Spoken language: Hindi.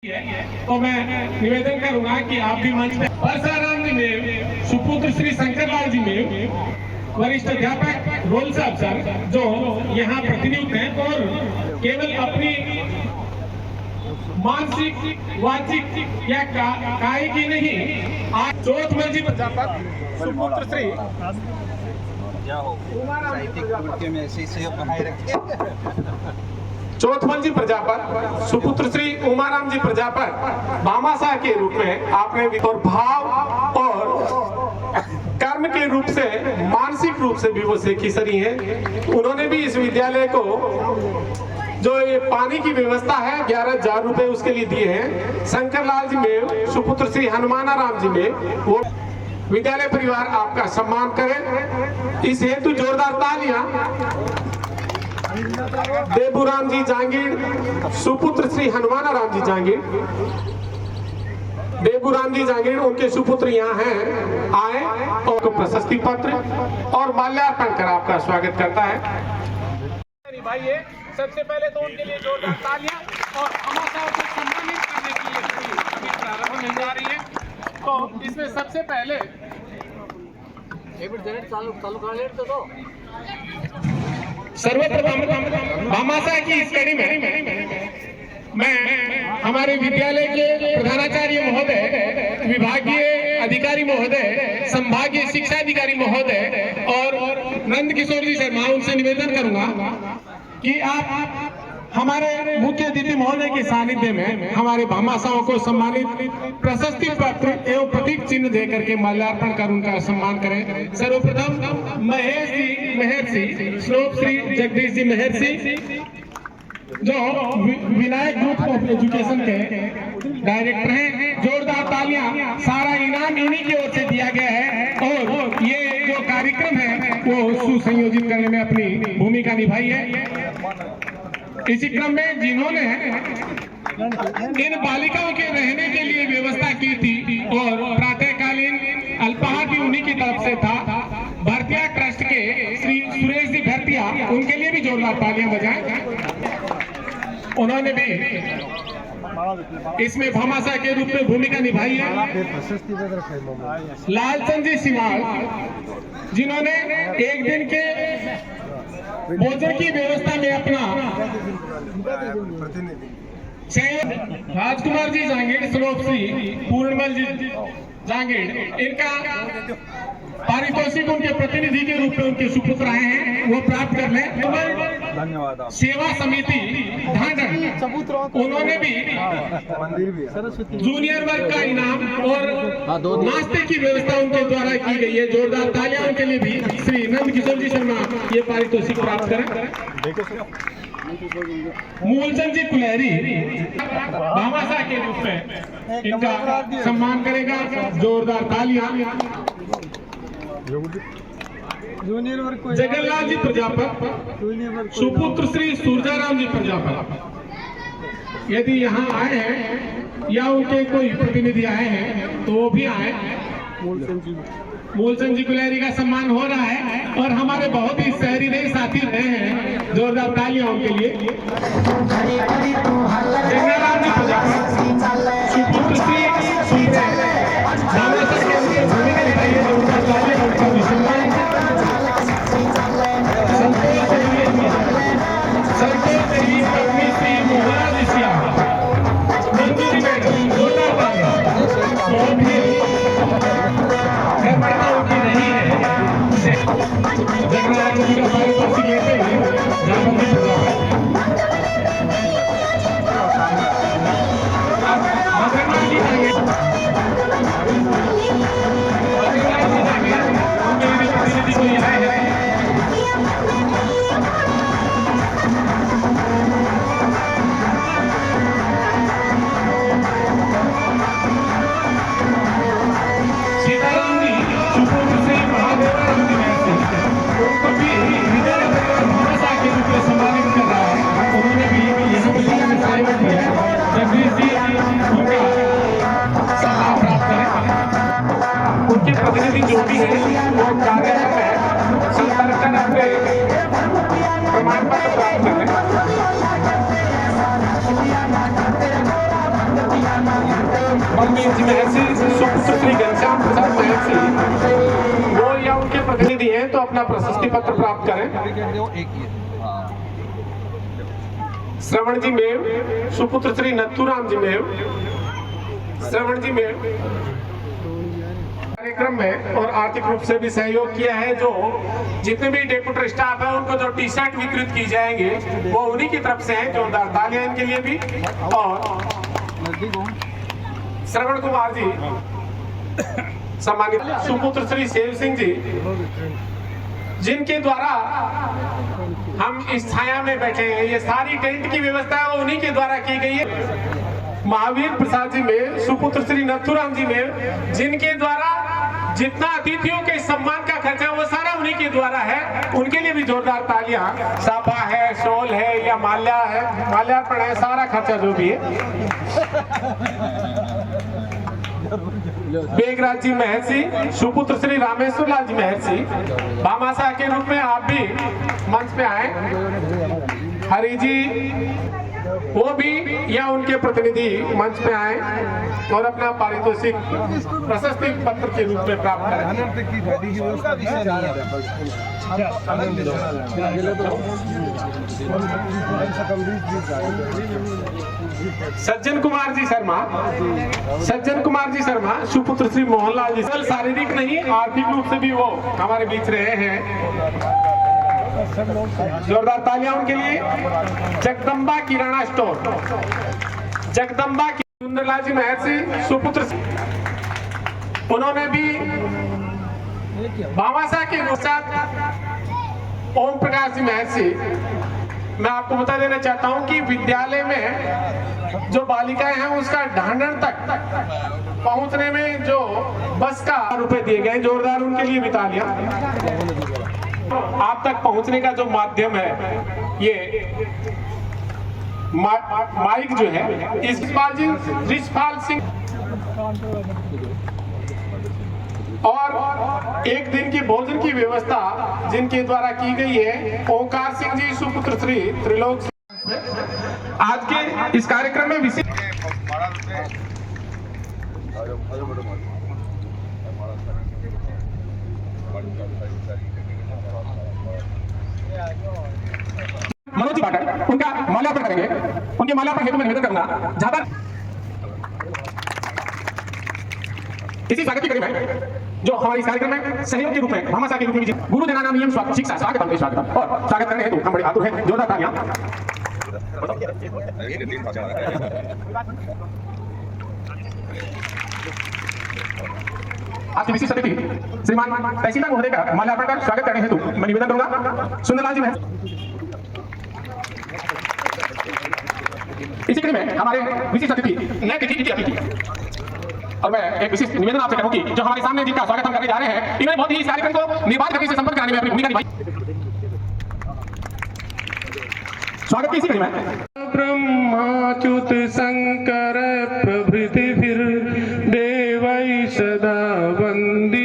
तो मैं निवेदन करूंगा कि आप भी मंच पे परसाराम जी में सुपुत्र श्री शंकरलाल जी में वरिष्ठ अध्यापक रोल साहब सर जो यहाँ प्रतिनियुक्त हैं और केवल अपनी मानसिक वाचिक या कायिक ही नहीं आज चौथ मंजी प्राध्यापक सुपुत्र श्री चौथमंजी प्राध्यापक सुपुत्र श्री उमाराम जी प्राध्यापक भामाशाह के रूप में आपने और भाव और कर्म के रूप से मानसिक रूप भी वो सेखीसरी हैं। उन्होंने भी इस विद्यालय को जो ये पानी की व्यवस्था है 11,000 रुपए उसके लिए दिए हैं। शंकरलाल जी में सुपुत्र श्री हनुमानाराम जी में वो विद्यालय परिवार आपका सम्मान करे, इस हेतु जोरदार तालियां देबूराम जी जांगीर सुपुत्र श्री हनुमानाराम जी जांगीर देबूराम जी जांगीर उनके सुपुत्र यहाँ हैं आए और प्रशस्ति पत्र और माल्यार्पण कर आपका स्वागत करता है। भाई सबसे पहले तो उनके लिए जोरदार तालियां और हमारा को सम्मानित करने के लिए अभी प्रारंभ होने जा रही है। तो इसमें सबसे पहले चालू कर ले तो सर्वप्रथम भामाशाह की इस कड़ी में मैं हमारे विद्यालय के प्रधानाचार्य महोदय, विभागीय अधिकारी महोदय, संभागीय शिक्षा अधिकारी महोदय और नंद किशोर जी शर्मा उनसे निवेदन करूंगा कि आप हमारे मुख्य अतिथि महोदय के सानिध्य में हमारे भामाशाहों को सम्मानित प्रशस्ति पत्र एवं प्रतीक चिन्ह देकर के माल्यार्पण कर उनका सम्मान करें। सर्वप्रथम महर्षि श्लोक श्री जगदीश जी महर्षि जो विनायक ग्रुप ऑफ एजुकेशन के डायरेक्टर हैं। जोरदार तालियां, सारा इनाम इन्हीं की ओर से दिया गया है और ये जो कार्यक्रम है वो सुसंयोजित करने में अपनी भूमिका निभाई है। इसी क्रम में जिन्होंने इन बालिकाओं के रहने के लिए व्यवस्था की थी और प्रातःकालीन अल्पाहार भी उन्हीं की तरफ से था, भारतीय ट्रस्ट के श्री सुरेश जी भरतिया, उनके लिए भी जोरदार तालियां बजाएं। उन्होंने भी इसमें भामाशाह के रूप में भूमिका निभाई है। लालचंद जी सिवाल जिन्होंने एक दिन के भोजन की व्यवस्था में अपना राजकुमार जी जांगीर श्लोक श्री पूर्णमल जी जांगीर इनका पारितोषिक उनके प्रतिनिधि के रूप में उनके सुपुत्र आए हैं वो प्राप्त कर लें। धन्यवाद। सेवा समिति ढांढर उन्होंने भी जूनियर वर्ग का इनाम और नाश्ते की व्यवस्था उनके द्वारा की गई है। जोरदार तालियां उनके लिए भी। श्री नंद किशोर जी शर्मा ये पारितोषिक प्राप्त करें। मूलचंद जी कुलहरी भामाशाह के रूप में इनका सम्मान करेगा। जोरदार तालियां। जगन्नाथ जी प्राध्यापक सुपुत्र श्री सूरजाराम जी प्राध्यापक यदि यहाँ आए हैं या उनके कोई प्रतिनिधि आए हैं तो वो भी आए। मूलचंद जी कुलहरी का सम्मान हो रहा है और हमारे बहुत ही शहरी रहे साथी रहे हैं। जोरदार तालियां उनके लिए। जगन्नाथ जी प्राध्यापक सुपुत्र श्री भूमिका निभाई है। जोरदार तालियां उनका भी सम्मान। उनके प्रतिनिधि जो भी है वो कार्यालय में संपर्क कर अपने प्रमाण पत्र प्राप्त करें। बलबीर जी महर्षि, सुपुत्र श्री घनश्याम प्रसाद महर्षि, वो या उनके प्रतिनिधि हैं तो अपना प्रशस्ति पत्र प्राप्त करें। श्रवण जी मेव, सुपुत्र श्री नथुराम जी मेव, श्रवण जी मेव कार्यक्रम में और आर्थिक रूप से भी सहयोग किया है। जो जितने भी डेपुटी स्टाफ है उनको जो टी शर्ट वितरित की जाएंगे वो उन्हीं की तरफ से है। जोरदार तालियां इनके लिए भी। और श्रवण कुमार जी सम्मानित सुपुत्र श्री सेव सिंह जी, जिनके द्वारा हम इस छाया में बैठे हैं, ये सारी टेंट की व्यवस्था है वो उन्हीं के द्वारा की गई है। महावीर प्रसाद जी में, सुपुत्र श्री नथुराम जी में, जिनके द्वारा जितना अतिथियों के सम्मान का खर्चा वो सारा उन्हीं के द्वारा है। उनके लिए भी जोरदार तालियां। साफा है, शॉल है या माल्या है, माल्यार्पण है, सारा खर्चा जो भी है। बेगराज जी महर्षि, सुपुत्र श्री रामेश्वर लाल जी महर्षि, भामाशाह के रूप में आप भी मंच पे आए। हरि जी वो भी या उनके प्रतिनिधि मंच पे आए और अपना पारितोषिक प्रशस्ति पत्र के रूप में प्राप्त करें। सज्जन कुमार जी शर्मा, सज्जन कुमार जी शर्मा, सुपुत्र श्री मोहनलाल जी, शारीरिक नहीं आर्थिक रूप से भी वो हमारे बीच रहे हैं। जोरदार तालियां उनके लिए। जगदम्बा किराना स्टोर, जगदम्बा की सुंदरलाल जी महर्षि, सुपुत्र, उन्होंने भी भामाशाह के साथ ओम प्रकाश जी महर्षि। मैं आपको बता देना चाहता हूं कि विद्यालय में जो बालिकाएं हैं उसका ढांढन तक पहुंचने में जो बस का रुपए दिए गए, जोरदार उनके लिए भी तालियां। आप तक पहुंचने का जो माध्यम है ये माइक जो है, रिशपाल सिंह और एक दिन की भोजन की व्यवस्था जिनके द्वारा की गई है, ओंकार सिंह जी, सुपुत्र श्री त्रिलोक। आज के इस कार्यक्रम में विशेष मनोज जी पाठक उनका माल्यार्पण करेंगे। उनके माल्यार्पण हेतु में निवेदन करूंगा। जहां पर इसी स्वागत की कड़ी में जो हमारे इस कार्यक्रम में सहयोग के रूप में भामाशाह के रूप में गुरु देना नियम स्वागत शिक्षा स्वागत स्वागत और स्वागत करने हेतु हम बड़े आतुर हैं। जोरदार तालियां। आज की विशिष्ट अतिथि श्रीमान तहसीलदार महोदय का माल्यार्पण कर स्वागत करने हेतु मैं निवेदन करूंगा। सुंदरलाल जी महर्षि। इसी कड़ी में हमारे विशिष्ट अतिथि नए तिथि की अतिथि और मैं एक विशिष्ट निवेदन आपसे करूं कि जो हमारे सामने जिनका स्वागत हम करने जा रहे हैं, इन्होंने बहुत ही इस कार्यक्रम को निर्बाध गति से संपन्न कराने में अपनी भूमिका निभाई। स्वागत की इसी कड़ी में ब्रह्माच्युत शंकर प्रभृति फिर देवै सदा वंदी